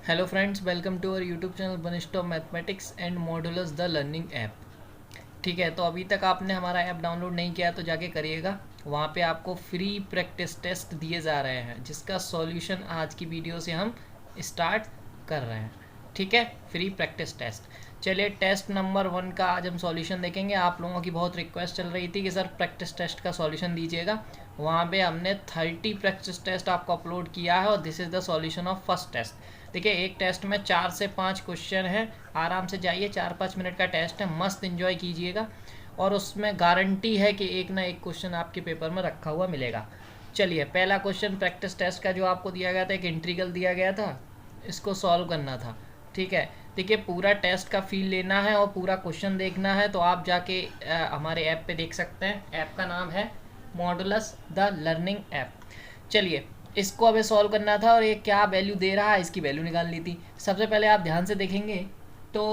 Hello friends, welcome to our YouTube channel बनिस्टॉप mathematics and modulus the learning app. ठीक है, तो अभी तक आपने हमारा ऐप डाउनलोड नहीं किया तो जाके करिएगा। वहाँ पे आपको फ्री प्रैक्टिस टेस्ट दिए जा रहे हैं जिसका सॉल्यूशन आज की वीडियो से हम स्टार्ट कर रहे हैं। ठीक है, फ्री प्रैक्टिस टेस्ट। चलिए, टेस्ट नंबर 1 का आज हम सॉल्यूशन देखेंगे। आप लोगों की बहुत रिक्वेस्ट चल रही थी कि सर प्रैक्टिस टेस्ट का सॉल्यूशन दीजिएगा। वहाँ पे हमने 30 प्रैक्टिस टेस्ट आपको अपलोड किया है और this is the solution of first test. देखिए, एक टेस्ट में 4 से 5 क्वेश्चन है। आराम से जाइए, 4-5 मिनट का टेस्ट है, मस्त एंजॉय कीजिएगा और उसमें गारंटी है कि एक ना एक क्वेश्चन आपके पेपर में रखा हुआ मिलेगा। चलिए, पहला क्वेश्चन प्रैक्टिस टेस्ट का जो आपको दिया गया था, एक इंटीग्रल दिया गया था, इसको सॉल्व करना था। ठीक है, देखिए पूरा टेस्ट का फील लेना है और पूरा क्वेश्चन देखना है तो आप जाके हमारे ऐप पे देख सकते हैं। ऐप का नाम है मॉडुलस द लर्निंग ऐप। चलिए, इसको अभी सॉल्व करना था और ये क्या वैल्यू दे रहा है इसकी वैल्यू निकालनी थी। सबसे पहले आप ध्यान से देखेंगे तो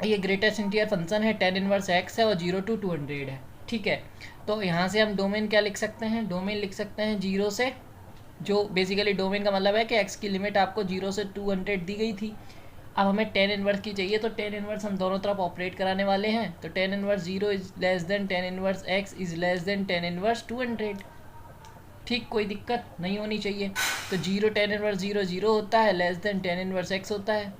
ये ग्रेटेस्ट इंटीजर फंक्शन है, tan इनवर्स x है और 0 to 200 है। ठीक है, तो यहाँ से हम डोमेन क्या लिख सकते हैं, डोमेन लिख सकते हैं 0 से, जो बेसिकली डोमेन का मतलब है कि x की लिमिट आपको 0 से 200 दी गई थी। अब हमें tan इनवर्स की चाहिए तो tan इनवर्स हम दोनों तरफ ऑपरेट कराने वाले हैं। तो tan inverse 0 is less than tan inverse x is less than tan inverse 200। ठीक, कोई दिक्कत नहीं होनी चाहिए। तो 0 tan इनवर्स 0 0 होता है, less than tan inverse x होता है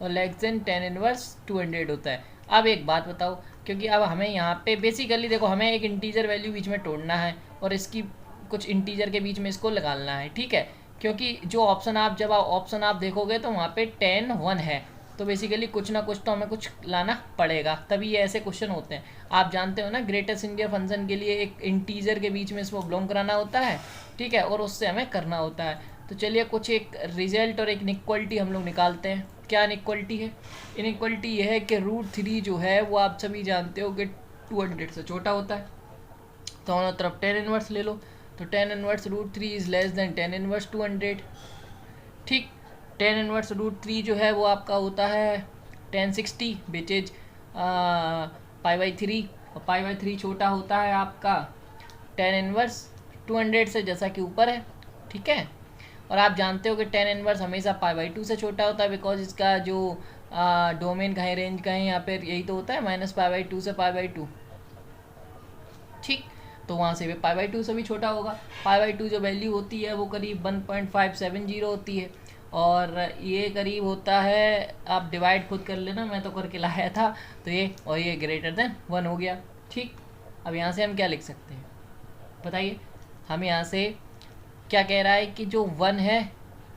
और लेस देन tan इनवर्स 200 होता है। अब एक बात बताओ, क्योंकि अब हमें यहाँ पे बेसिकली देखो, हमें एक इंटीजर वैल्यू बीच में तोड़ना है और इसकी कुछ इंटीजर के बीच में इसको लगाना है। ठीक है, क्योंकि जो ऑप्शन आप जब ऑप्शन आप देखोगे तो वहाँ पे tan 1 है, तो बेसिकली कुछ ना कुछ तो हमें कुछ लाना पड़ेगा, तभी ये ऐसे क्वेश्चन होते हैं। आप जानते हो ना, ग्रेटेस्ट इंटीजर फंक्शन के लिए एक इंटीजर के बीच में इसको बिलोंग कराना होता है। ठीक है, और उससे हमें करना होता है। तो चलिए, कुछ एक रिजल्ट और एक इनइक्वालिटी हम लोग निकालते हैं। क्या इनइक्वालिटी है? इनइक्वालिटी ये है कि √3 जो है वो आप सभी जानते हो कि 200 से छोटा होता है। तो दोनों तरफ tan इनवर्स ले लो, तो tan inverse √3 is less than tan inverse 200। ठीक, tan इनवर्स √3 जो है वो आपका होता है tan 60 विच इज π/3, और π/3 छोटा होता है आपका tan इनवर्स 200 से, जैसा कि ऊपर है। ठीक है, और आप जानते हो कि tan इनवर्स हमेशा π/2 से छोटा होता है, बिकॉज इसका जो डोमेन कहीं रेंज कहीं यहाँ पर यही तो होता है, -π/2 से π/2। ठीक, तो वहाँ से भी π/2 से भी छोटा होगा। π/2 जो वैल्यू होती है वो करीब 1.570 होती है और ये करीब होता है, आप डिवाइड खुद कर लेना, मैं तो करके लाया था। तो ये और ये ग्रेटर देन 1 हो गया। ठीक, अब यहाँ से हम क्या लिख सकते हैं बताइए। हम यहाँ से क्या कह रहा है कि जो 1 है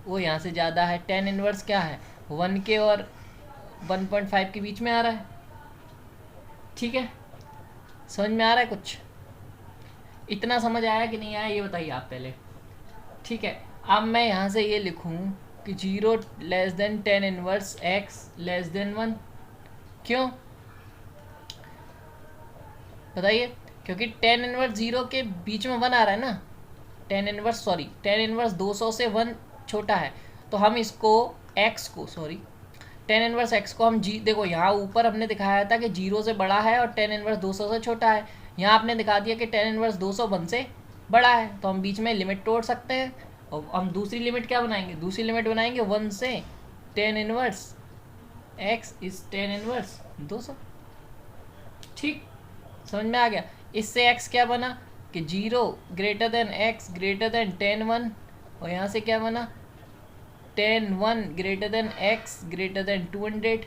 वो यहाँ से ज़्यादा है। tan इनवर्स क्या है, 1 के और 1.5 के बीच में आ रहा है। ठीक है, समझ में आ रहा है कुछ? इतना समझ आया कि नहीं आया ये बताइए आप पहले। ठीक है, अब मैं यहाँ से ये लिखूँ कि 0 less than tan inverse x less than 1। क्यों बताइए? क्योंकि tan इनवर्स 0 के बीच में 1 आ रहा है ना। tan इनवर्स 200 से 1 छोटा है, तो हम इसको x को tan इनवर्स x को हम देखो, यहाँ ऊपर हमने दिखाया था कि 0 से बड़ा है और tan इनवर्स 200 से छोटा है। यहाँ आपने दिखा दिया कि tan इनवर्स 200 1 से बड़ा है, तो हम बीच में लिमिट तोड़ सकते हैं और हम दूसरी लिमिट क्या बनाएंगे, दूसरी लिमिट बनाएंगे 1 से tan inverse x is tan inverse 200। ठीक, समझ में आ गया? इससे x क्या बना कि 0 greater than x greater than tan 1, और यहाँ से क्या बना tan 1 greater than x greater than 200।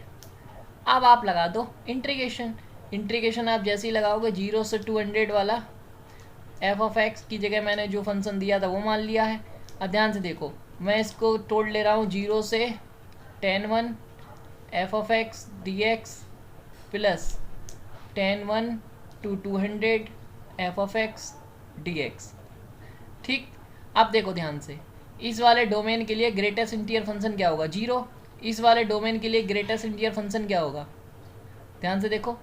अब आप लगा दो इंटीग्रेशन आप जैसे ही लगाओगे 0 से 200 वाला f(x) की जगह मैंने जो फंक्शन दिया था वो मान लिया है। अब ध्यान से देखो, मैं इसको तोड़ ले रहा हूँ 0 से tan 1 f(x) dx plus tan 1 to 200 f(x) dx। ठीक, अब देखो ध्यान से, इस वाले डोमेन के लिए ग्रेटेस्ट इंटीजर फंक्शन क्या होगा, 0। इस वाले डोमेन के लिए ग्रेटेस्ट इंटीजर फंक्शन क्या होगा, ध्यान से देखो,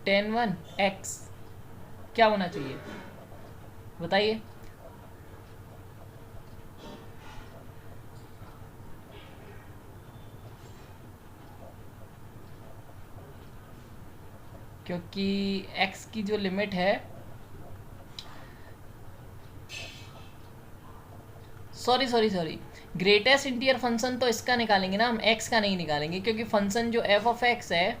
tan 1 x क्या होना चाहिए बताइए। क्योंकि x की जो लिमिट है, सॉरी ग्रेटेस्ट इंटीजर फंक्शन तो इसका निकालेंगे ना हम, एक्स का नहीं निकालेंगे, क्योंकि फंक्शन जो एफ ऑफ एक्स है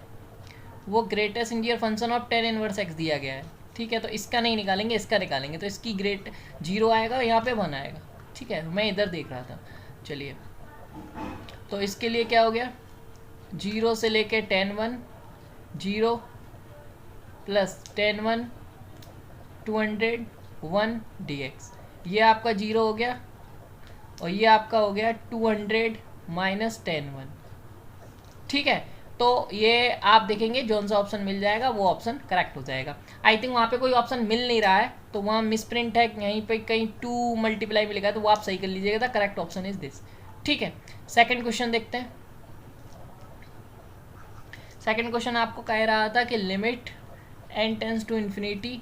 वो greatest integer function of tan inverse x दिया गया है। ठीक है, तो इसका नहीं निकालेंगे, इसका निकालेंगे, तो इसकी ग्रेट 0 आएगा, यहाँ पे 1 आएगा। ठीक है, मैं इधर देख रहा था। चलिए, तो इसके लिए क्या हो गया, 0 से लेके 10 1, 0 प्लस 10 1 200 1 dx, ये आपका 0 हो गया, और ये आपका हो गया 200 माइनस 10 1। ठीक है, तो ये आप देखेंगे जौन सा ऑप्शन मिल जाएगा वो ऑप्शन करेक्ट हो जाएगा। आई थिंक वहाँ पे कोई ऑप्शन मिल नहीं रहा है, तो वहाँ मिस प्रिंट है, यहीं पे कहीं 2 मल्टीप्लाई मिलेगा, तो वो आप सही कर लीजिएगा। The correct option is this. ठीक है, सेकंड क्वेश्चन देखते हैं। सेकंड क्वेश्चन आपको कह रहा था कि limit n tends to infinity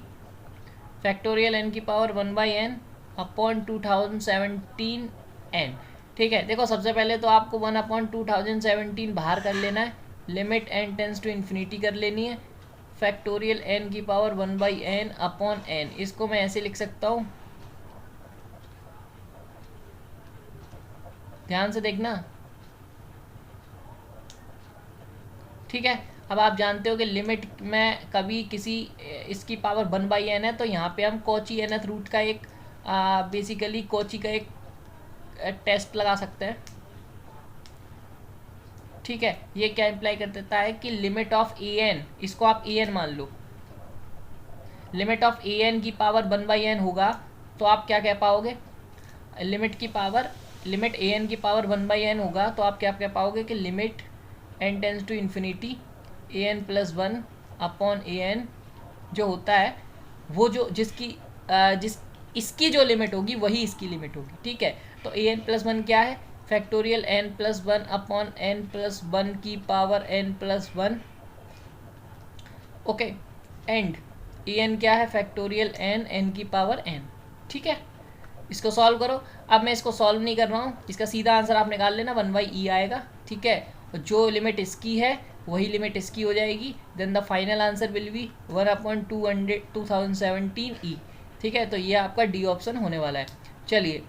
factorial n की पावर 1/n अपॉन 2017 n। ठीक है, देखो सबसे पहले तो आपको 1/2017 बाहर कर लेना है, limit n tends to infinity कर लेनी है, फैक्टोरियल n की पावर 1/n अपॉन n। इसको मैं ऐसे लिख सकता हूँ, ध्यान से देखना। ठीक है, अब आप जानते हो कि लिमिट में कभी किसी इसकी पावर 1/n है, तो यहाँ पे हम कॉची nth रूट का एक बेसिकली कॉची का एक टेस्ट लगा सकते हैं। ठीक है, ये क्या इम्प्लाई कर देता है कि लिमिट ऑफ an, इसको आप an मान लो, लिमिट ऑफ an की पावर 1/n होगा, तो आप क्या कह पाओगे, लिमिट an की पावर 1/n होगा, तो आप क्या कह पाओगे कि limit n tends to infinity an plus 1 upon an जो होता है वो जो इसकी जो लिमिट होगी वही इसकी लिमिट होगी। ठीक है, तो an प्लस 1 क्या है, factorial n plus 1 upon n plus 1 की power n plus 1। Okay, and an क्या है, फैक्टोरियल n की पावर n। ठीक है, इसको सॉल्व करो। अब मैं इसको सॉल्व नहीं कर रहा हूँ, इसका सीधा आंसर आप निकाल लेना, 1/e आएगा। ठीक है, जो लिमिट इसकी है वही लिमिट इसकी हो जाएगी, then the final answer will be 1/2017 e। ठीक है, तो ये आपका डी ऑप्शन होने वाला है। चलिए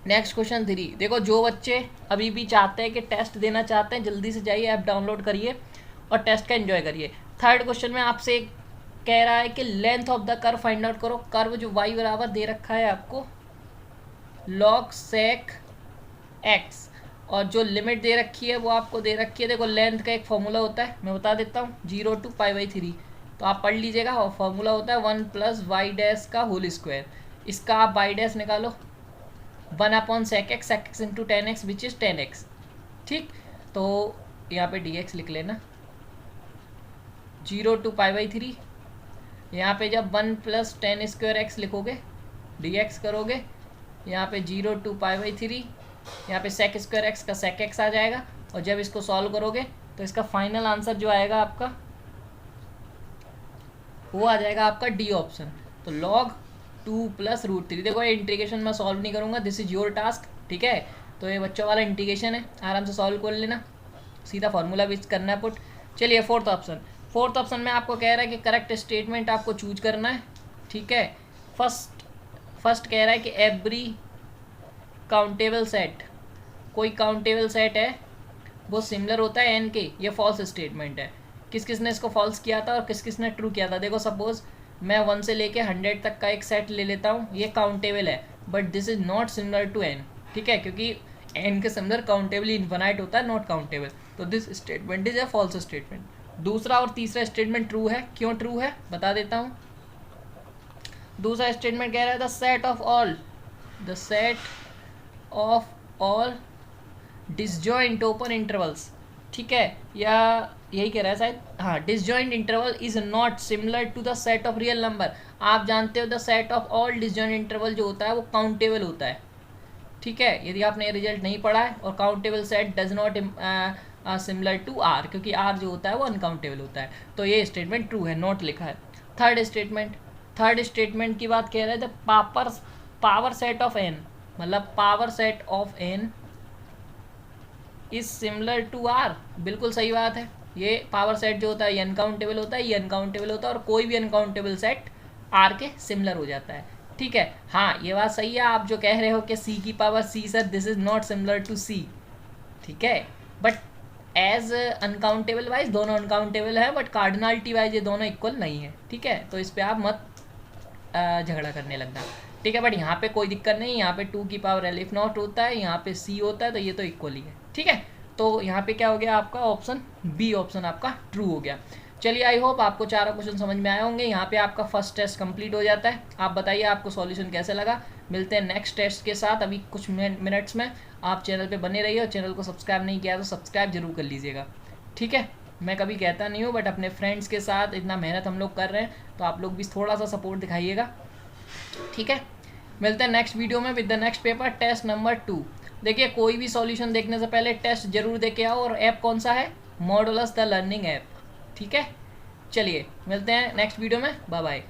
नेक्स्ट क्वेश्चन 3। देखो, जो बच्चे अभी भी चाहते हैं कि टेस्ट देना चाहते हैं, जल्दी से जाइए ऐप डाउनलोड करिए और टेस्ट का एंजॉय करिए। थर्ड क्वेश्चन में आपसे कह रहा है कि length of the curve find out करो। कर्व जो y बराबर दे रखा है आपको log sec x, और जो लिमिट दे रखी है वो आपको दे रखी है, देखो लेंथ का एक फॉर्मूला होता है, मैं बता देता हूँ, 0 to π/3, तो आप पढ़ लीजिएगा। और फॉर्मूला होता है 1 + y डैश का होल स्क्वायर, इसका आप y डैश निकालो, 1/sec x into 10x which is 10x। ठीक, तो यहाँ पे dx लिख लेना, 0 to π/3, यहाँ पे जब 1 + tan² x लिखोगे, dx करोगे, यहाँ पे 0 to π/3, यहाँ पे sec² x का sec x आ जाएगा, और जब इसको सॉल्व करोगे तो इसका फाइनल आंसर जो आएगा आपका वो आ जाएगा आपका डी ऑप्शन। तो log 2 + √3। देखो ये इंटीग्रेशन मैं सॉल्व नहीं करूँगा, दिस इज योर टास्क। ठीक है, तो ये बच्चों वाला इंटीग्रेशन है, आराम से सॉल्व कर लेना, सीधा फॉर्मूला भी करना है पुट। चलिए फोर्थ ऑप्शन में आपको कह रहा है कि करेक्ट स्टेटमेंट आपको चूज करना है। ठीक है, फर्स्ट कह रहा है कि एवरी काउंटेबल सेट, कोई काउंटेबल सेट है वो सिमिलर होता है n के, ये फॉल्स स्टेटमेंट है। किस किसने इसको फॉल्स किया था और किस किसने ट्रू किया था। देखो सपोज मैं 1 से लेके 100 तक का एक सेट ले लेता हूँ, ये काउंटेबल है, but this is not similar to n। ठीक है, क्योंकि n के सिमिलर काउंटेबल इन्फिनाइट होता है, नॉट काउंटेबल, तो this statement is a false statement. दूसरा और तीसरा स्टेटमेंट ट्रू है। क्यों ट्रू है बता देता हूँ। दूसरा स्टेटमेंट कह रहा है the set of all disjoint open intervals. ठीक है, या यही कह रहा है शायद, हाँ, disjoint interval is not similar to the set of real number. आप जानते हो the set of all disjoint interval जो होता है वो काउंटेबल होता है। ठीक है, यदि आपने रिजल्ट नहीं पढ़ा है, और countable set does not similar to R, क्योंकि आर जो होता है वो अनकाउंटेबल होता है, तो ये स्टेटमेंट ट्रू है, नॉट लिखा है। थर्ड स्टेटमेंट की बात कह रहे थे, पावर सेट ऑफ एन, मतलब power set of N is similar to R. बिल्कुल सही बात है, ये पावर सेट जो होता है ये अनकाउंटेबल होता है, ये अनकाउंटेबल होता है, और कोई भी अनकाउंटेबल सेट आर के सिमिलर हो जाता है। ठीक है। हाँ, ये बात सही है आप जो कह रहे हो कि सी की power C sir, this is not similar to C, ठीक है, बट एज अनकाउंटेबल वाइज दोनों अनकाउंटेबल है, बट कार्डिनलिटी वाइज ये दोनों इक्वल नहीं है, ठीक है। तो इस पर आप मत झगड़ा करने लगना, ठीक है। बट यहाँ पे कोई दिक्कत नहीं, यहाँ पे 2 की पावर एलिफ नॉट होता है, यहाँ पे सी होता है, तो ये तो इक्वल ही है, ठीक है। तो यहाँ पे क्या हो गया आपका ऑप्शन बी ऑप्शन आपका ट्रू हो गया। चलिए, आई होप आपको 4 क्वेश्चन समझ में आए होंगे। यहाँ पे आपका फर्स्ट टेस्ट कंप्लीट हो जाता है। आप बताइए आपको सॉल्यूशन कैसे लगा। मिलते हैं नेक्स्ट टेस्ट के साथ अभी कुछ मिनट्स में। आप चैनल पे बने रहिए और चैनल को सब्सक्राइब नहीं किया तो सब्सक्राइब जरूर कर लीजिएगा, ठीक है। मैं कभी कहता नहीं हूँ, बट अपने फ्रेंड्स के साथ इतना मेहनत हम लोग कर रहे हैं, तो आप लोग भी थोड़ा सा सपोर्ट दिखाइएगा, ठीक है। मिलते हैं नेक्स्ट वीडियो में with the next paper, test number 2। देखिए, कोई भी सॉल्यूशन देखने से पहले टेस्ट जरूर देके आओ। और ऐप कौन सा है? मॉडुलस द लर्निंग ऐप, ठीक है। चलिए, मिलते हैं नेक्स्ट वीडियो में, बाय बाय।